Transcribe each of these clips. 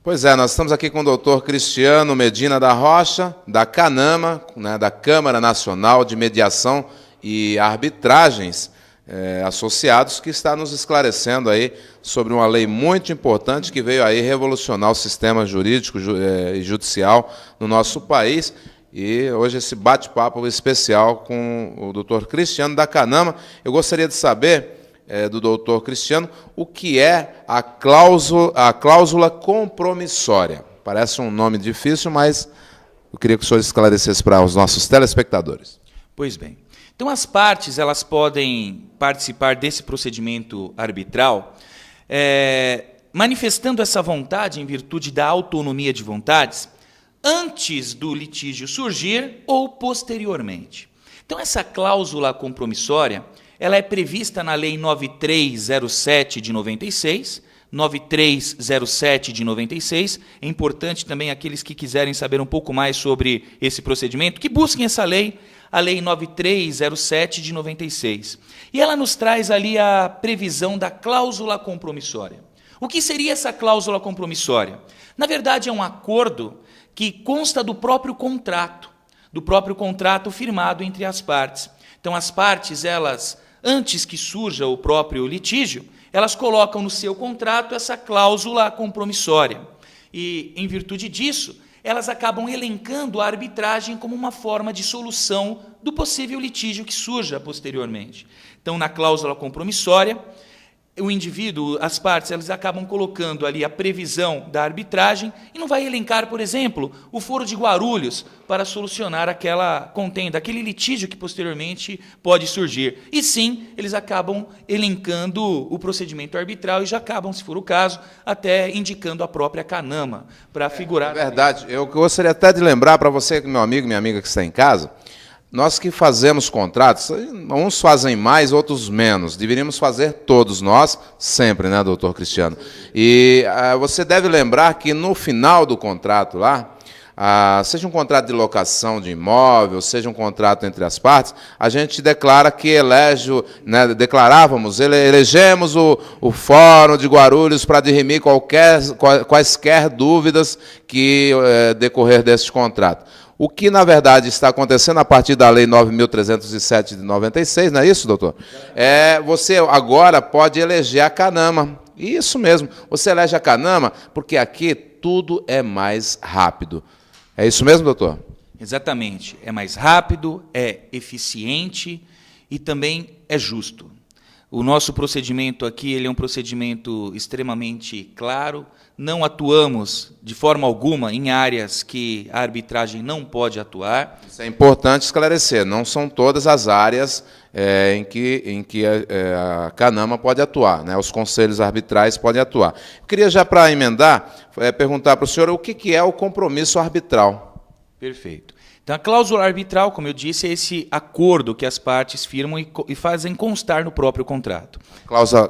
Pois é, nós estamos aqui com o doutor Cristiano Medina da Rocha, da CANAMA, né, da Câmara Nacional de Mediação e Arbitragens Associados, que está nos esclarecendo aí sobre uma lei muito importante que veio aí revolucionar o sistema jurídico e judicial no nosso país. E hoje esse bate-papo especial com o doutor Cristiano da CANAMA. Eu gostaria de saber do doutor Cristiano o que é a cláusula compromissória. Parece um nome difícil, mas eu queria que o senhor esclarecesse para os nossos telespectadores. Pois bem. Então, as partes elas podem participar desse procedimento arbitral manifestando essa vontade em virtude da autonomia de vontades antes do litígio surgir ou posteriormente. Então, essa cláusula compromissória ela é prevista na Lei 9307 de 96, 9307 de 96. É importante também aqueles que quiserem saber um pouco mais sobre esse procedimento, que busquem essa lei, a Lei 9307 de 96. E ela nos traz ali a previsão da cláusula compromissória. O que seria essa cláusula compromissória? Na verdade, é um acordo que consta do próprio contrato firmado entre as partes. Então, as partes, elas, antes que surja o próprio litígio, elas colocam no seu contrato essa cláusula compromissória. E, em virtude disso, elas acabam elencando a arbitragem como uma forma de solução do possível litígio que surja posteriormente. Então, na cláusula compromissória, o indivíduo, as partes, elas acabam colocando ali a previsão da arbitragem e não vai elencar, por exemplo, o foro de Guarulhos para solucionar aquela contenda, aquele litígio que posteriormente pode surgir. E sim, eles acabam elencando o procedimento arbitral e já acabam, se for o caso, até indicando a própria CANAMA para figurar. É verdade. Eu gostaria até de lembrar para você, meu amigo, minha amiga que está em casa, nós que fazemos contratos, uns fazem mais, outros menos. Deveríamos fazer todos nós, sempre, né, doutor Cristiano? E você deve lembrar que no final do contrato lá, seja um contrato de locação de imóvel, seja um contrato entre as partes, a gente declara que elegemos o Fórum de Guarulhos para dirimir quaisquer dúvidas que decorrer deste contrato. O que, na verdade, está acontecendo a partir da Lei 9.307 de 96, não é isso, doutor? Você agora pode eleger a CANAMA. Isso mesmo, você elege a CANAMA porque aqui tudo é mais rápido. É isso mesmo, doutor? Exatamente. É mais rápido, é eficiente e também é justo. O nosso procedimento aqui ele é um procedimento extremamente claro, não atuamos de forma alguma em áreas que a arbitragem não pode atuar. Isso é importante esclarecer, não são todas as áreas em que a CANAMA pode atuar, né? Os conselhos arbitrais podem atuar. Eu queria já, para emendar, perguntar para o senhor o que é o compromisso arbitral. Perfeito. Então, a cláusula arbitral, como eu disse, é esse acordo que as partes firmam e fazem constar no próprio contrato.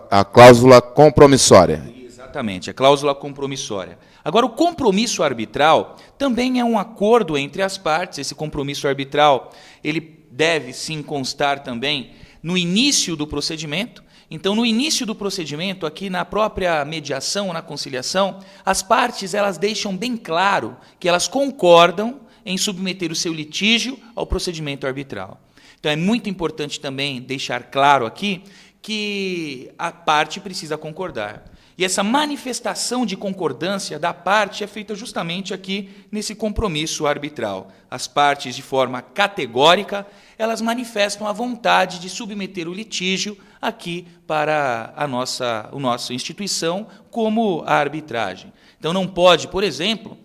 A cláusula compromissória. Exatamente, a cláusula compromissória. Agora, o compromisso arbitral também é um acordo entre as partes. Esse compromisso arbitral ele deve, sim, constar também no início do procedimento. Então, no início do procedimento, aqui na própria mediação, na conciliação, as partes elas deixam bem claro que elas concordam em submeter o seu litígio ao procedimento arbitral. Então, é muito importante também deixar claro aqui que a parte precisa concordar. E essa manifestação de concordância da parte é feita justamente aqui nesse compromisso arbitral. As partes, de forma categórica, elas manifestam a vontade de submeter o litígio aqui para a nossa instituição como a arbitragem. Então, não pode, por exemplo,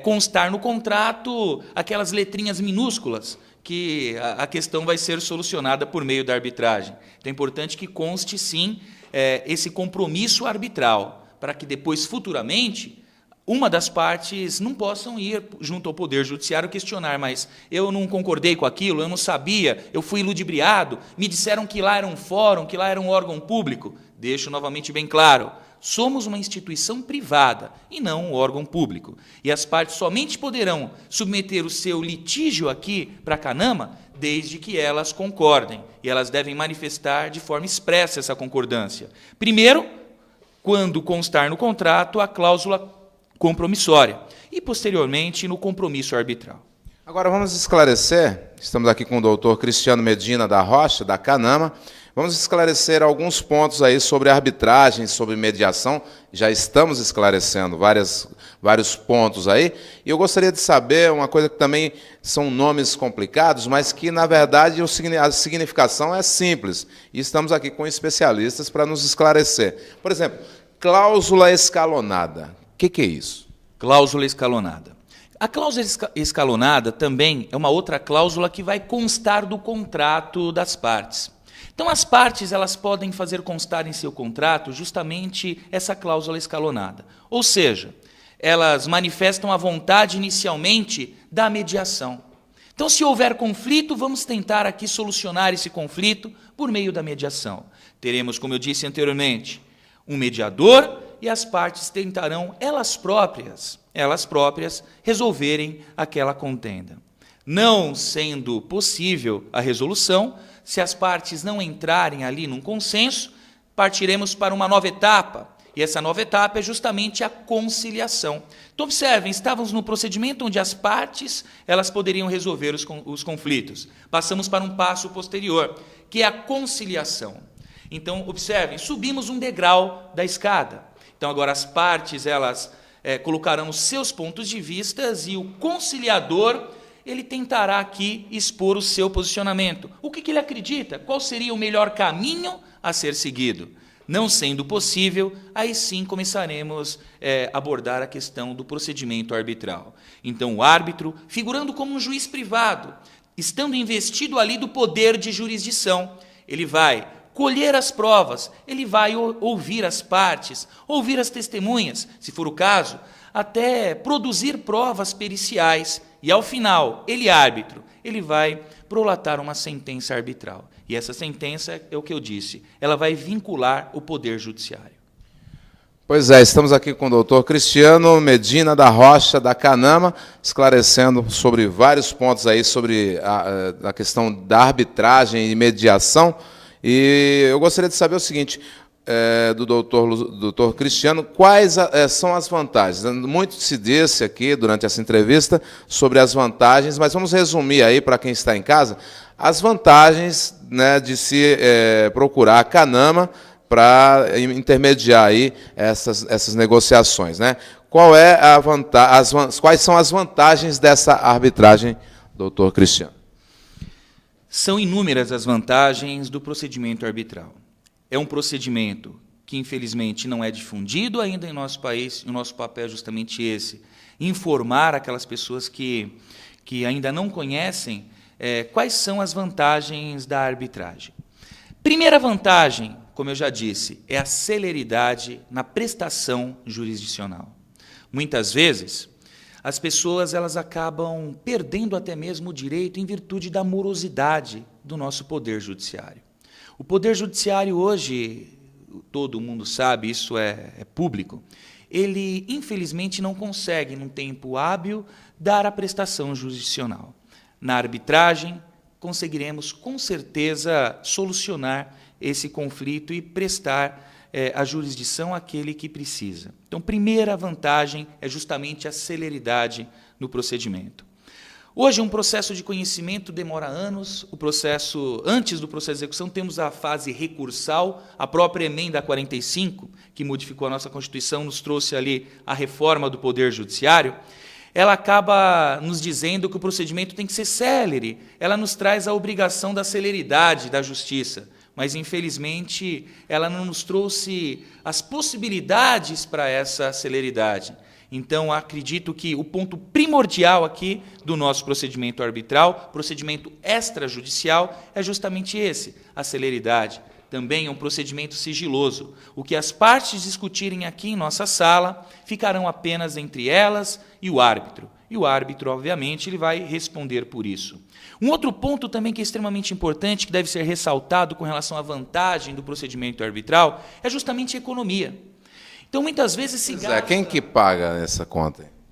constar no contrato aquelas letrinhas minúsculas que a questão vai ser solucionada por meio da arbitragem. Então, é importante que conste, sim, esse compromisso arbitral, para que depois, futuramente, uma das partes não possam ir junto ao Poder Judiciário questionar, mas eu não concordei com aquilo, eu não sabia, eu fui ludibriado, me disseram que lá era um fórum, que lá era um órgão público. Deixo novamente bem claro, somos uma instituição privada e não um órgão público. E as partes somente poderão submeter o seu litígio aqui para a CANAMA desde que elas concordem. E elas devem manifestar de forma expressa essa concordância. Primeiro, quando constar no contrato a cláusula compromissória e, posteriormente, no compromisso arbitral. Agora vamos esclarecer, estamos aqui com o doutor Cristiano Medina da Rocha, da CANAMA, vamos esclarecer alguns pontos aí sobre arbitragem, sobre mediação. Já estamos esclarecendo vários pontos aí. E eu gostaria de saber uma coisa que também são nomes complicados, mas que, na verdade, a significação é simples. E estamos aqui com especialistas para nos esclarecer. Por exemplo, cláusula escalonada. O que é isso? Cláusula escalonada. A cláusula escalonada também é uma outra cláusula que vai constar do contrato das partes. Então, as partes elas podem fazer constar em seu contrato justamente essa cláusula escalonada. Ou seja, elas manifestam a vontade inicialmente da mediação. Então, se houver conflito, vamos tentar aqui solucionar esse conflito por meio da mediação. Teremos, como eu disse anteriormente, um mediador e as partes tentarão elas próprias resolverem aquela contenda. Não sendo possível a resolução, se as partes não entrarem ali num consenso, partiremos para uma nova etapa, e essa nova etapa é justamente a conciliação. Então, observem, estávamos no procedimento onde as partes elas poderiam resolver os conflitos. Passamos para um passo posterior, que é a conciliação. Então, observem, subimos um degrau da escada. Então, agora as partes elas colocarão os seus pontos de vista e o conciliador ele tentará aqui expor o seu posicionamento. O que ele acredita? Qual seria o melhor caminho a ser seguido? Não sendo possível, aí sim começaremos a abordar a questão do procedimento arbitral. Então, o árbitro, figurando como um juiz privado, estando investido ali do poder de jurisdição, ele vai colher as provas, ele vai ouvir as partes, ouvir as testemunhas, se for o caso, até produzir provas periciais. E, ao final, ele, árbitro, ele vai prolatar uma sentença arbitral. E essa sentença, é o que eu disse, ela vai vincular o Poder Judiciário. Pois é, estamos aqui com o doutor Cristiano Medina da Rocha, da CANAMA, esclarecendo sobre vários pontos aí sobre a questão da arbitragem e mediação. E eu gostaria de saber o seguinte, do doutor Cristiano, quais são as vantagens? Muito se disse aqui durante essa entrevista sobre as vantagens, mas vamos resumir aí para quem está em casa, as vantagens, né, de se procurar a CANAMA para intermediar aí essas negociações, né? Quais são as vantagens dessa arbitragem, doutor Cristiano? São inúmeras as vantagens do procedimento arbitral. É um procedimento que, infelizmente, não é difundido ainda em nosso país, e o nosso papel é justamente esse, informar aquelas pessoas que ainda não conhecem quais são as vantagens da arbitragem. Primeira vantagem, como eu já disse, é a celeridade na prestação jurisdicional. Muitas vezes, as pessoas elas acabam perdendo até mesmo o direito em virtude da morosidade do nosso Poder Judiciário. O Poder Judiciário hoje, todo mundo sabe, isso é público, ele infelizmente não consegue, num tempo hábil, dar a prestação jurisdicional. Na arbitragem, conseguiremos com certeza solucionar esse conflito e prestar a jurisdição àquele que precisa. Então, primeira vantagem é justamente a celeridade no procedimento. Hoje, um processo de conhecimento demora anos. Antes do processo de execução, temos a fase recursal, a própria emenda 45, que modificou a nossa Constituição, nos trouxe ali a reforma do Poder Judiciário. Ela acaba nos dizendo que o procedimento tem que ser célere. Ela nos traz a obrigação da celeridade da justiça. Mas, infelizmente, ela não nos trouxe as possibilidades para essa celeridade. Então, acredito que o ponto primordial aqui do nosso procedimento arbitral, procedimento extrajudicial, é justamente esse, a celeridade. Também é um procedimento sigiloso. O que as partes discutirem aqui em nossa sala ficarão apenas entre elas e o árbitro. E o árbitro, obviamente, ele vai responder por isso. Um outro ponto também que é extremamente importante, que deve ser ressaltado com relação à vantagem do procedimento arbitral, é justamente a economia. Então, muitas vezes se gasta... Quem que paga essa conta?